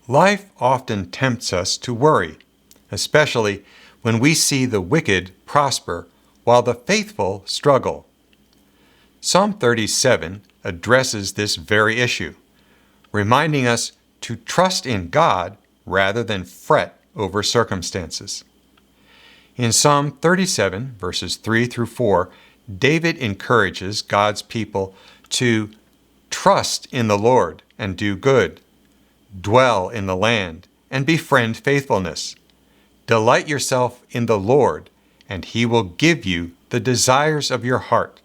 Life often tempts us to worry, especially when we see the wicked prosper while the faithful struggle. Psalm 37 addresses this very issue, reminding us to trust in God rather than fret over circumstances. In Psalm 37, verses 3 through 4, David encourages God's people to trust in the Lord and do good, dwell in the land and befriend faithfulness. Delight yourself in the Lord, and He will give you the desires of your heart.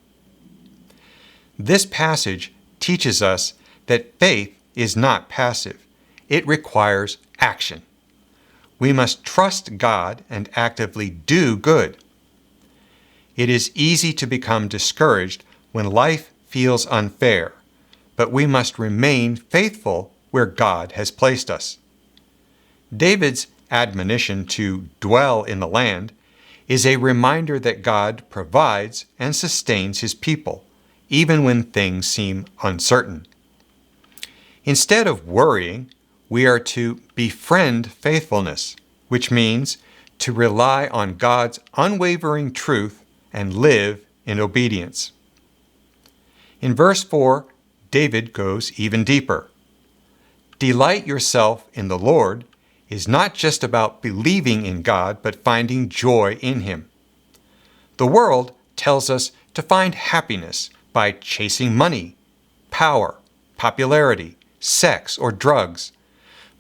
This passage teaches us that faith is not passive. It requires action. We must trust God and actively do good. It is easy to become discouraged when life feels unfair, but we must remain faithful where God has placed us. David's admonition to dwell in the land is a reminder that God provides and sustains His people, even when things seem uncertain. Instead of worrying, we are to befriend faithfulness, which means to rely on God's unwavering truth and live in obedience. In verse 4, David goes even deeper. Delight yourself in the Lord is not just about believing in God, but finding joy in Him. The world tells us to find happiness by chasing money, power, popularity, sex, or drugs.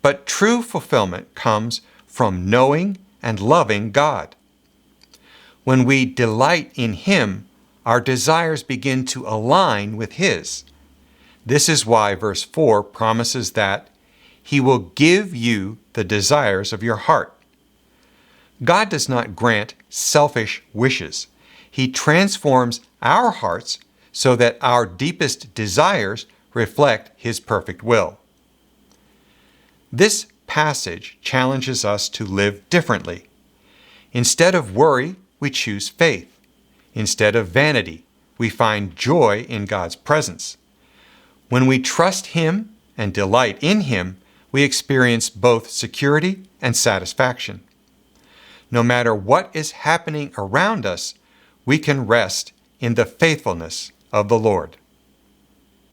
But true fulfillment comes from knowing and loving God. When we delight in Him, our desires begin to align with His. This is why verse 4 promises that He will give you the desires of your heart. God does not grant selfish wishes. He transforms our hearts so that our deepest desires reflect His perfect will. This passage challenges us to live differently. Instead of worry, we choose faith. Instead of vanity, we find joy in God's presence. When we trust Him and delight in Him, we experience both security and satisfaction. No matter what is happening around us, we can rest in the faithfulness of the Lord.